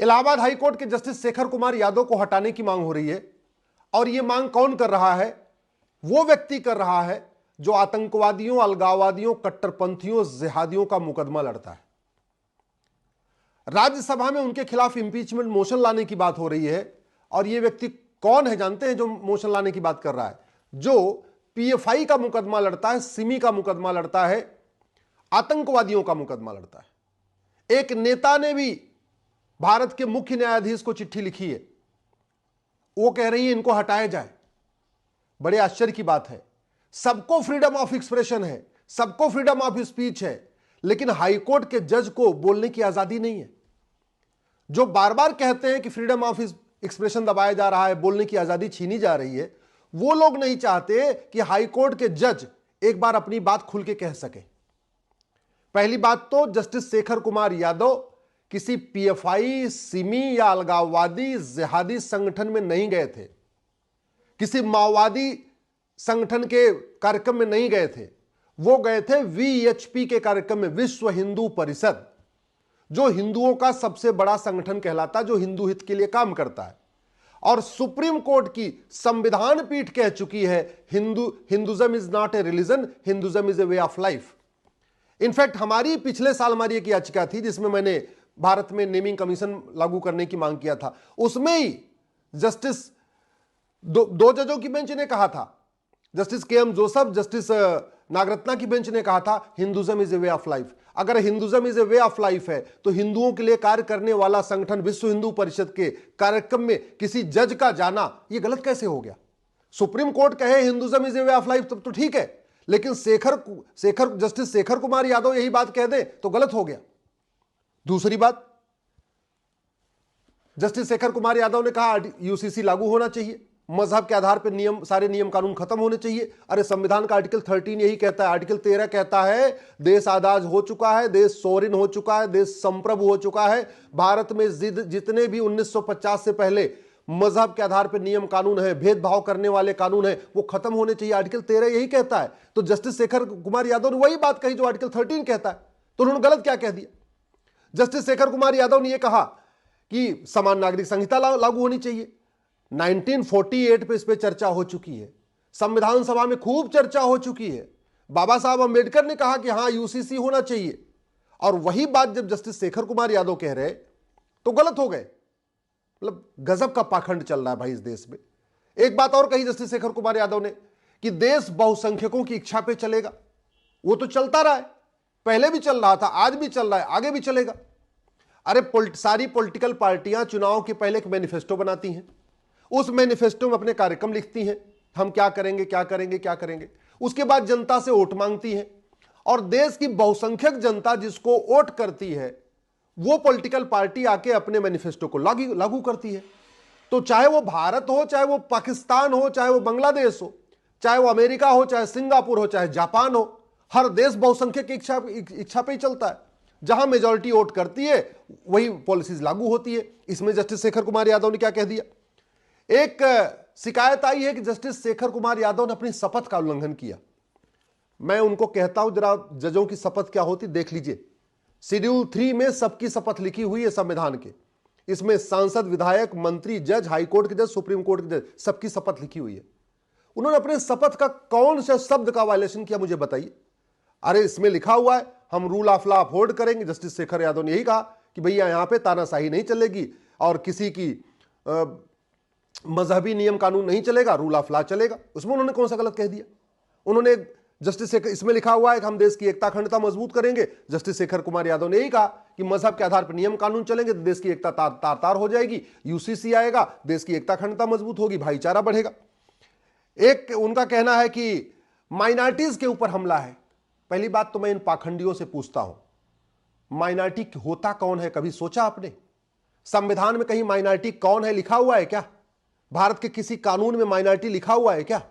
Allahabad high court के justice Shekhar Kumar Yadav को हटाने की मांग हो रही है। और यह मांग कौन कर रहा है? वो व्यक्ति कर रहा है जो आतंकवादियों, अलगाववादियों, कट्टरपंथियों, जिहादियों का मुकदमा लड़ता है। राज्यसभा में उनके खिलाफ इंपीचमेंट मोशन लाने की बात हो रही है। और यह व्यक्ति कौन है जानते हैं जो मोशन लाने की बात कर रहा है? जो पीएफआई का मुकदमा लड़ता है, सिमी का मुकदमा लड़ता है, आतंकवादियों का मुकदमा लड़ता है। एक नेता ने भी भारत के मुख्य न्यायाधीश को चिट्ठी लिखी है, वो कह रही है इनको हटाया जाए। बड़े आश्चर्य की बात है। सबको फ्रीडम ऑफ एक्सप्रेशन है, सबको फ्रीडम ऑफ स्पीच है, लेकिन हाईकोर्ट के जज को बोलने की आजादी नहीं है। जो बार बार कहते हैं कि फ्रीडम ऑफ एक्सप्रेशन दबाया जा रहा है, बोलने की आजादी छीनी जा रही है, वो लोग नहीं चाहते कि हाईकोर्ट के जज एक बार अपनी बात खुल के कह सके। पहली बात तो जस्टिस शेखर कुमार यादव किसी पीएफआई, सिमी या अलगाववादी, जिहादी संगठन में नहीं गए थे, किसी माओवादी संगठन के कार्यक्रम में नहीं गए थे। वो गए थे वीएचपी के कार्यक्रम में, विश्व हिंदू परिषद, जो हिंदुओं का सबसे बड़ा संगठन कहलाता है, जो हिंदू हित के लिए काम करता है। और सुप्रीम कोर्ट की संविधान पीठ कह चुकी है Hinduism is not a religion, Hinduism is a way of life. In fact हमारी पिछले साल हमारी एक याचिका थी जिसमें मैंने भारत में नेमिंग कमीशन लागू करने की मांग किया था। उसमें ही जस्टिस दो जजों की बेंच ने कहा था, justice K M. Joseph, justice Nagarathna की बेंच ने कहा था Hinduism is a way of life. अगर Hinduism is a way of life है तो हिंदुओं के लिए कार्य करने वाला संगठन विश्व हिंदू परिषद के कार्यक्रम में किसी जज का जाना यह गलत कैसे हो गया? सुप्रीम कोर्ट कहे Hinduism is a way of life तब तो ठीक है, लेकिन जस्टिस शेखर कुमार यादव यही बात कह दे तो गलत हो गया। दूसरी बात, जस्टिस शेखर कुमार यादव ने कहा यूसीसी लागू होना चाहिए, मजहब के आधार पर सारे नियम कानून खत्म होने चाहिए। अरे संविधान का आर्टिकल 13 यही कहता है। आर्टिकल 13 कहता है देश आजाद हो चुका है, देश सोवरिन हो चुका है, देश संप्रभु हो चुका है। भारत में जितने भी 1950 से पहले मजहब के आधार पर नियम कानून है, भेदभाव करने वाले कानून है, वो खत्म होने चाहिए। आर्टिकल 13 यही कहता है। तो जस्टिस शेखर कुमार यादव ने वही बात कही जो आर्टिकल 13 कहता है, तो उन्होंने गलत क्या कह दिया? जस्टिस शेखर कुमार यादव ने यह कहा कि समान नागरिक संहिता लागू होनी चाहिए। 1948 पे इस पे चर्चा हो चुकी है, संविधान सभा में खूब चर्चा हो चुकी है। बाबा साहब अंबेडकर ने कहा कि हां यूसीसी होना चाहिए, और वही बात जब जस्टिस शेखर कुमार यादव कह रहे तो गलत हो गए। मतलब गजब का पाखंड चल रहा है भाई इस देश में। एक बात और कही जस्टिस शेखर कुमार यादव ने कि देश बहुसंख्यकों की इच्छा पे चलेगा। वो तो चलता रहा है, पहले भी चल रहा था, आज भी चल रहा है, आगे भी चलेगा। अरे सारी पॉलिटिकल पार्टियां चुनाव के पहले एक मैनिफेस्टो बनाती हैं, उस मैनिफेस्टो में अपने कार्यक्रम लिखती हैं, हम क्या करेंगे क्या करेंगे क्या करेंगे। उसके बाद जनता से वोट मांगती हैं, और देश की बहुसंख्यक जनता जिसको वोट करती है वो पॉलिटिकल पार्टी आके अपने मैनिफेस्टो को लागू करती है। तो चाहे वो भारत हो, चाहे वो पाकिस्तान हो, चाहे वो बांग्लादेश हो, चाहे वो अमेरिका हो, चाहे सिंगापुर हो, चाहे जापान हो, हर देश बहुसंख्यक की इच्छा पे ही चलता है। जहां मेजॉरिटी वोट करती है वही पॉलिसीज लागू होती है। इसमें जस्टिस शेखर कुमार यादव ने क्या कह दिया? एक शिकायत आई है कि जस्टिस शेखर कुमार यादव ने अपनी शपथ का उल्लंघन किया। मैं उनको कहता हूं जरा जजों की शपथ क्या होती देख लीजिए। शेड्यूल 3 में सबकी शपथ लिखी हुई है संविधान के। इसमें सांसद, विधायक, मंत्री, जज, हाईकोर्ट के जज, सुप्रीम कोर्ट के जज, सबकी शपथ लिखी हुई है। उन्होंने अपने शपथ का कौन से शब्द का वायलेशन किया मुझे बताइए। अरे इसमें लिखा हुआ है हम रूल ऑफ लॉ अपहोल्ड करेंगे। जस्टिस शेखर यादव ने यही कहा कि भैया यहां पे तानाशाही नहीं चलेगी और किसी की मजहबी नियम कानून नहीं चलेगा, रूल ऑफ लॉ चलेगा। उसमें उन्होंने कौन सा गलत कह दिया? उन्होंने जस्टिस शेखर, इसमें लिखा हुआ है कि हम देश की एकता अखंडता मजबूत करेंगे। जस्टिस शेखर कुमार यादव ने यही कहा कि मजहब के आधार पर नियम कानून चलेंगे तो देश की एकता तार हो जाएगी, यूसीसी आएगा, देश की एकता अखंडता मजबूत होगी, भाईचारा बढ़ेगा। एक उनका कहना है कि माइनॉरिटीज के ऊपर हमला है। पहली बात तो मैं इन पाखंडियों से पूछता हूं, माइनॉरिटी होता कौन है? कभी सोचा आपने? संविधान में कहीं माइनॉरिटी कौन है लिखा हुआ है क्या? भारत के किसी कानून में माइनॉरिटी लिखा हुआ है क्या?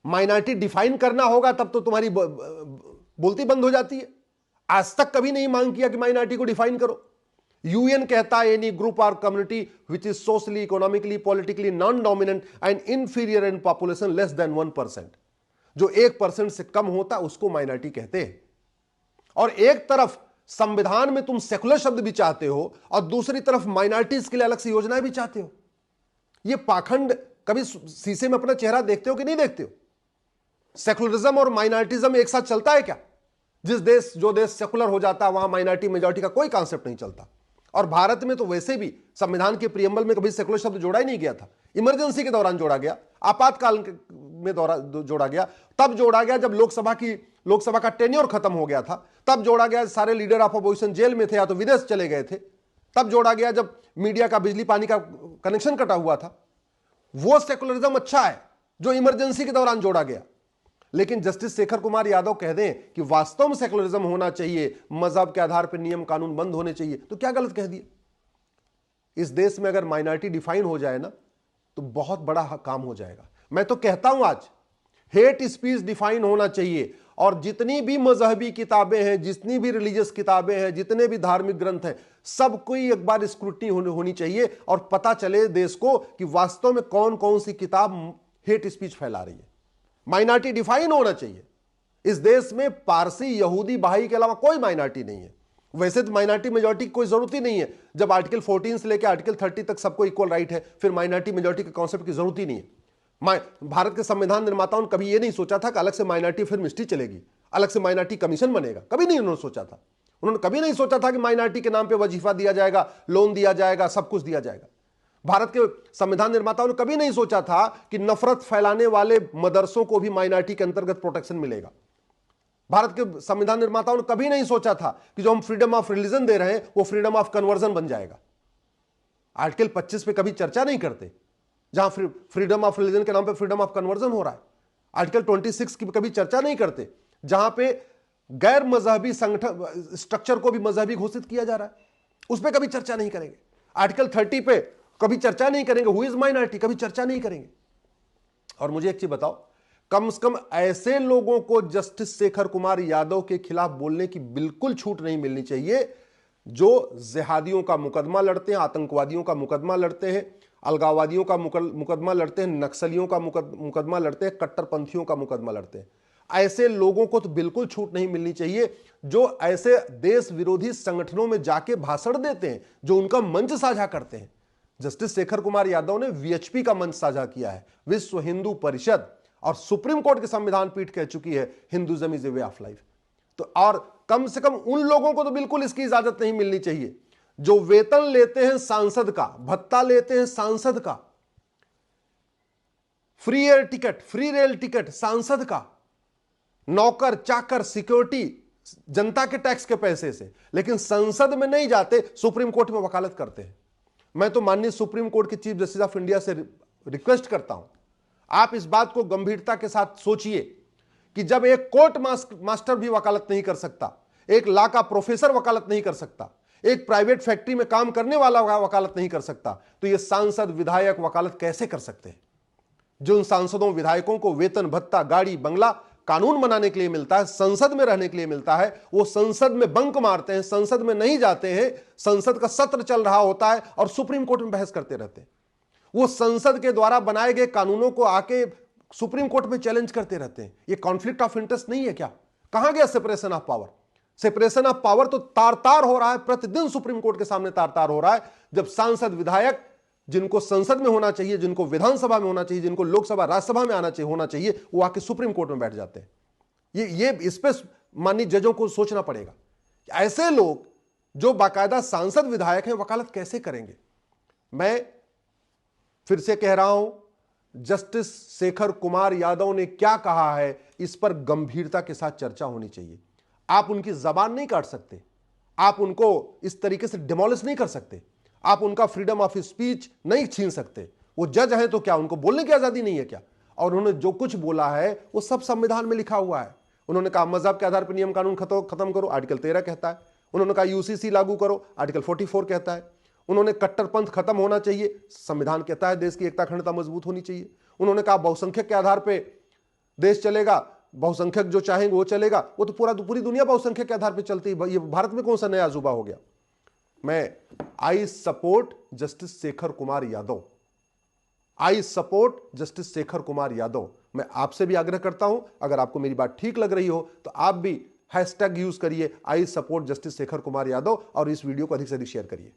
माइनॉरिटी डिफाइन करना होगा तब तो तुम्हारी बोलती बंद हो जाती है। आज तक कभी नहीं मांग किया कि माइनॉरिटी को डिफाइन करो। यूएन कहता है एनी ग्रुप और community which is socially, economically, politically non dominant and inferior in population less than 1%, जो 1% से कम होता है उसको माइनॉरिटी कहते हैं। और एक तरफ संविधान में तुम सेकुलर शब्द भी चाहते हो और दूसरी तरफ माइनॉरिटीज के लिए अलग से योजनाएं भी चाहते हो। ये पाखंड, कभी शीशे में अपना चेहरा देखते हो कि नहीं देखते हो? सेकुलरिज्म और माइनॉरिटिज्म एक साथ चलता है क्या? जो देश सेकुलर हो जाता है वहां माइनॉरिटी मेजॉरिटी का कोई कॉन्सेप्ट नहीं चलता। और भारत में तो वैसे भी संविधान के प्रियम्बल में कभी सेकुलर शब्द जोड़ा ही नहीं गया था। इमरजेंसी के दौरान जोड़ा गया, आपातकाल में जोड़ा गया, तब जोड़ा गया जब लोकसभा का टेन्योर खत्म हो गया था, तब जोड़ा गया सारे लीडर ऑफ अपोजिशन जेल में थे या तो विदेश चले गए थे, तब जोड़ा गया जब मीडिया का बिजली पानी का कनेक्शन कटा हुआ था। वो सेकुलरिज्म अच्छा है जो इमरजेंसी के दौरान जोड़ा गया। लेकिन जस्टिस शेखर कुमार यादव कह दें कि वास्तव में सेकुलरिज्म होना चाहिए, मजहब के आधार पर नियम कानून बंद होने चाहिए, तो क्या गलत कह दिए? इस देश में अगर माइनॉरिटी डिफाइन हो जाए ना तो बहुत बड़ा काम हो जाएगा। मैं तो कहता हूं आज हेट स्पीच डिफाइन होना चाहिए और जितनी भी मजहबी किताबें हैं, जितनी भी रिलीजियस किताबें हैं, जितने भी धार्मिक ग्रंथ हैं, सबको एक बार स्क्रूटनी होनी चाहिए और पता चले देश को कि वास्तव में कौन कौन सी किताब हेट स्पीच फैला रही है। माइनॉरिटी डिफाइन होना चाहिए। इस देश में पारसी, यहूदी, बहाई के अलावा कोई माइनॉरिटी नहीं है। वैसे तो माइनॉरिटी मेजॉरिटी की कोई जरूरत ही नहीं है। जब आर्टिकल 14 से लेकर आर्टिकल 30 तक सबको इक्वल राइट है, फिर माइनॉरिटी मेजॉरिटी के कॉन्सेप्ट की जरूरत ही नहीं है। भारत के संविधान निर्माताओं ने कभी यह नहीं सोचा था कि अलग से माइनॉरिटी फिल्म हिस्ट्री चलेगी, अलग से माइनॉरिटी कमीशन बनेगा। कभी नहीं उन्होंने सोचा था। उन्होंने कभी नहीं सोचा था कि माइनॉरिटी के नाम पे वजीफा दिया जाएगा, लोन दिया जाएगा, सब कुछ दिया जाएगा। भारत के संविधान निर्माताओं ने कभी नहीं सोचा था कि नफरत फैलाने वाले मदरसों को भी माइनॉरिटी के अंतर्गत प्रोटेक्शन मिलेगा। भारत के संविधान निर्माताओं ने कभी नहीं सोचा था कि जो हम फ्रीडम ऑफ रिलीजन दे रहे हैं वो फ्रीडम ऑफ कन्वर्जन बन जाएगा। आर्टिकल 25 पे कभी चर्चा नहीं करते, जहां फ्रीडम ऑफ रिलीजन के नाम पे फ्रीडम ऑफ कन्वर्जन हो रहा है। आर्टिकल 26 की कभी चर्चा नहीं करते, जहां पे गैर मजहबी संगठन स्ट्रक्चर को भी मजहबी घोषित किया जा रहा है, उस पर कभी चर्चा नहीं करेंगे। आर्टिकल 30 पे कभी चर्चा नहीं करेंगे, हु इज माइनॉरिटी, कभी चर्चा नहीं करेंगे। और मुझे एक चीज बताओ, कम से कम ऐसे लोगों को जस्टिस शेखर कुमार यादव के खिलाफ बोलने की बिल्कुल छूट नहीं मिलनी चाहिए जो जिहादियों का मुकदमा लड़ते हैं, आतंकवादियों का मुकदमा लड़ते हैं, अलगाववादियों का मुकदमा लड़ते हैं, नक्सलियों का मुकदमा लड़ते हैं, कट्टरपंथियों का मुकदमा लड़ते हैं। ऐसे लोगों को तो बिल्कुल छूट नहीं मिलनी चाहिए जो ऐसे देश विरोधी संगठनों में जाके भाषण देते हैं, जो उनका मंच साझा करते हैं। जस्टिस शेखर कुमार यादव ने वीएचपी का मंच साझा किया है, विश्व हिंदू परिषद, और सुप्रीम कोर्ट की संविधान पीठ कह चुकी है Hinduism is a way of life. तो और कम से कम उन लोगों को तो बिल्कुल इसकी इजाजत नहीं मिलनी चाहिए जो वेतन लेते हैं सांसद का, भत्ता लेते हैं सांसद का, free air ticket, free rail ticket सांसद का, नौकर चाकर सिक्योरिटी जनता के टैक्स के पैसे से, लेकिन संसद में नहीं जाते, सुप्रीम कोर्ट में वकालत करते हैं। मैं तो माननीय सुप्रीम कोर्ट के चीफ जस्टिस ऑफ इंडिया से रिक्वेस्ट करता हूं, आप इस बात को गंभीरता के साथ सोचिए कि जब एक कोर्ट मास्टर भी वकालत नहीं कर सकता, एक लॉ का प्रोफेसर वकालत नहीं कर सकता, एक प्राइवेट फैक्ट्री में काम करने वाला वकालत नहीं कर सकता, तो ये सांसद विधायक वकालत कैसे कर सकते हैं? जो उन सांसदों विधायकों को वेतन भत्ता, गाड़ी बंगला कानून बनाने के लिए मिलता है, संसद में रहने के लिए मिलता है, वो संसद में बंक मारते हैं, संसद में नहीं जाते हैं, संसद का सत्र चल रहा होता है और सुप्रीम कोर्ट में बहस करते रहते हैं। वो संसद के द्वारा बनाए गए कानूनों को आके सुप्रीम कोर्ट में चैलेंज करते रहते हैं। ये कॉन्फ्लिक्ट ऑफ इंटरेस्ट नहीं है क्या? कहां गया separation of power? Separation of power तो तार तार हो रहा है, प्रतिदिन सुप्रीम कोर्ट के सामने तार तार हो रहा है, जब सांसद विधायक जिनको संसद में होना चाहिए, जिनको विधानसभा में होना चाहिए, जिनको लोकसभा राज्यसभा में आना चाहिए होना चाहिए, वो आके सुप्रीम कोर्ट में बैठ जाते हैं। ये इस पे माननीय जजों को सोचना पड़ेगा। ऐसे लोग जो बाकायदा सांसद विधायक हैं वकालत कैसे करेंगे? मैं फिर से कह रहा हूं, जस्टिस शेखर कुमार यादव ने क्या कहा है इस पर गंभीरता के साथ चर्चा होनी चाहिए। आप उनकी जबान नहीं काट सकते, आप उनको इस तरीके से डिमोलिश नहीं कर सकते, आप उनका फ्रीडम ऑफ स्पीच नहीं छीन सकते। वो जज हैं तो क्या उनको बोलने की आजादी नहीं है क्या? और उन्होंने जो कुछ बोला है वो सब संविधान में लिखा हुआ है। उन्होंने कहा मजहब के आधार पर नियम कानून खत्म करो, आर्टिकल 13 कहता है। उन्होंने कहा यूसीसी लागू करो, आर्टिकल 44 कहता है। उन्होंने कट्टरपंथ खत्म होना चाहिए, संविधान कहता है देश की एकता अखंडता मजबूत होनी चाहिए। उन्होंने कहा बहुसंख्यक के आधार पर देश चलेगा, बहुसंख्यक जो चाहेंगे वो चलेगा। वो तो पूरी दुनिया बहुसंख्यक के आधार पर चलती है, ये भारत में कौन सा नया अजूबा हो गया? I support justice Shekhar Kumar Yadav, I support justice Shekhar Kumar Yadav. मैं आपसे भी आग्रह करता हूं, अगर आपको मेरी बात ठीक लग रही हो तो आप भी हैशटैग यूज करिए, I support justice Shekhar Kumar Yadav, और इस वीडियो को अधिक से अधिक शेयर करिए।